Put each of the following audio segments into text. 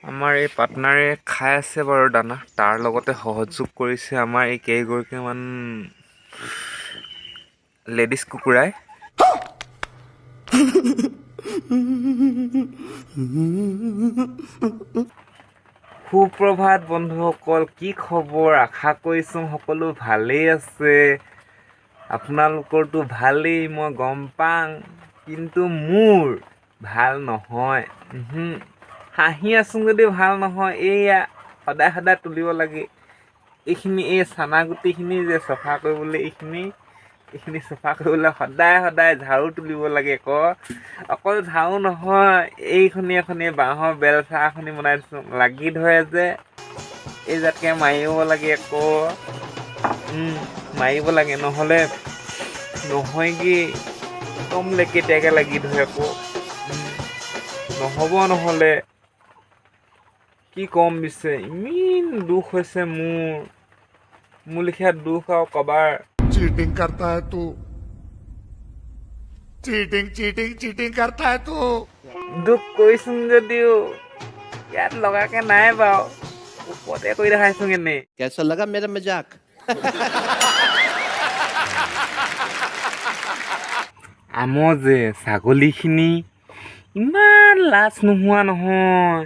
আমাৰ এই পাৰ্টনাৰে খাই আছে বাৰু দানা, তাৰ লগতে সহযোগ কৰিছে আমাৰ এই কেইগৰাকীমান লেডিজ কুকুৰাই। সুপ্ৰভাত বন্ধুসকল, কি খবৰ? আশা কৰিছোঁ সকলো ভালেই আছে। আপোনালোকৰতো ভালেই মই গম পাওঁ, কিন্তু মোৰ ভাল নহয়। হাঁহি আছোঁ যদি ভাল নহয়। এইয়া সদায় সদায় তুলিব লাগে এইখিনি, এই চানা গুটিখিনি যে চফা কৰিবলৈ, এইখিনি চফা কৰিবলৈ সদায় সদায় ঝাৰু তুলিব লাগে অকল ঝাৰু নহয়, এইখনি বাঁহৰ বেলচা এখনি বনাই দিছোঁ, লাগি ধৰে যে এই জাতকে মাৰিব লাগে মাৰিব লাগে, নহ'লে নহয়গৈ, একদম লেকেটিয়াকৈ লাগি ধৰে নহ'ব। নহ'লে কি ক'ম পিছে, ইমান দুখ হৈছে মোৰ লিখীয়া দুখ আৰু কবাৰ। चीटिंग करता है तू, चीटिंग करता है तू। দুখ কৰিছোঁ যদিও ইয়াত লগাকে নাই বাৰু, ওপৰতে কৰি দেখাইছোঁ এনেই। कैसा लगा मेरा मजाक? আমাৰ যে ছাগলীখিনি ইমান লাজ নোহোৱা নহয়।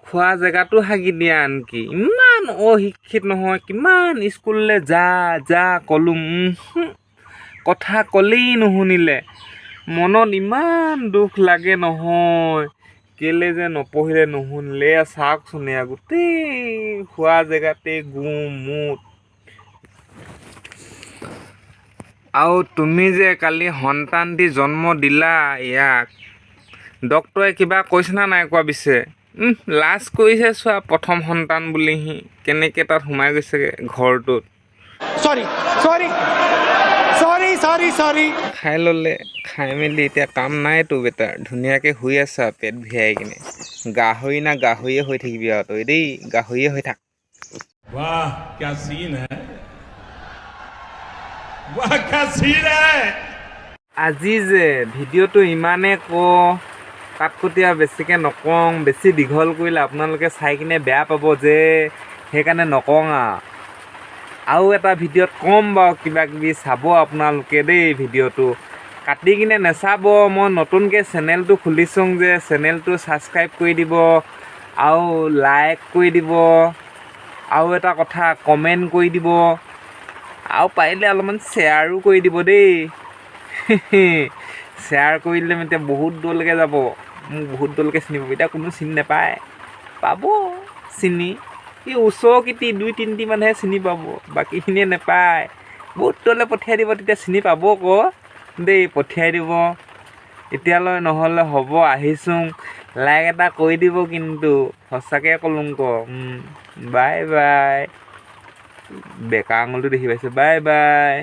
খোৱা জেগাতো হাগি দিয়া, আনকি ইমান অশিক্ষিত নহয়। কিমান স্কুললৈ যা ক'লোঁ, কথা ক'লেই নুশুনিলে। মনত ইমান দুখ লাগে নহয়, কেলে যে নপঢ়িলে নুশুনিলে। চাওকচোন, এয়া গোটেই খোৱা জেগাতে মুত। আৰু তুমি যে কালি সন্তান দি জন্ম দিলা ইয়াক, ডক্তৰে কিবা কৈছেনে নাই কোৱা পিছে? লাজ কৰিছে চোৱা, প্ৰথম সন্তান বুলি সি কেনেকৈ তাত সোমাই গৈছেগৈ ঘৰটোত। সৰি খাই ল'লে, খাই মেলি এতিয়া কাম নাইতো বেটাৰ, ধুনীয়াকৈ শুই আছা পেট ভিয়াই কিনে। গাহৰি না গাহৰিয়ে হৈ থাকিবি আৰু তই দেই, গাহৰিয়ে হৈ থাক। वाह क्या सीन है, वाह क्या सीन है। আজি যে ভিডিঅ'টো ইমানেই কাটকটীয়া, বেছিকৈ নকওঁ। বেছি দীঘল কৰিলে আপোনালোকে চাই কিনে বেয়া পাব যে, সেইকাৰণে নকওঁ আৰু এটা ভিডিঅ'ত ক'ম বাৰু, কিবা কিবি চাব আপোনালোকে দেই। ভিডিঅ'টো কাটি কিনে নেচাব। মই নতুনকৈ চেনেলটো খুলিছোঁ যে, চেনেলটো ছাবস্ক্ৰাইব কৰি দিব আৰু লাইক কৰি দিব, আৰু এটা কথা কমেণ্ট কৰি দিব, আৰু পাৰিলে অলপমান শ্বেয়াৰো কৰি দিব দেই। শ্বেয়াৰ কৰি দিলে এতিয়া বহুত দূৰলৈকে যাব, মোক বহুত দূৰলৈকে চিনি পাব। এতিয়া কোনো চিনি নাপায়, পাব চিনি, এই ওচৰৰ কিটি 2-3টি মানুহে চিনি পাব, বাকীখিনিয়ে নাপায়। বহুত দূৰলৈ পঠিয়াই দিব, তেতিয়া চিনি পাব দেই, পঠিয়াই দিব। এতিয়ালৈ নহ'লে হ'ব, আহিছোঁ, লাইক এটা কৰি দিব কিন্তু, সঁচাকৈ ক'লোঁ বাই বাই। বেকা আঙুলটো দেখি পাইছোঁ, বাই বাই।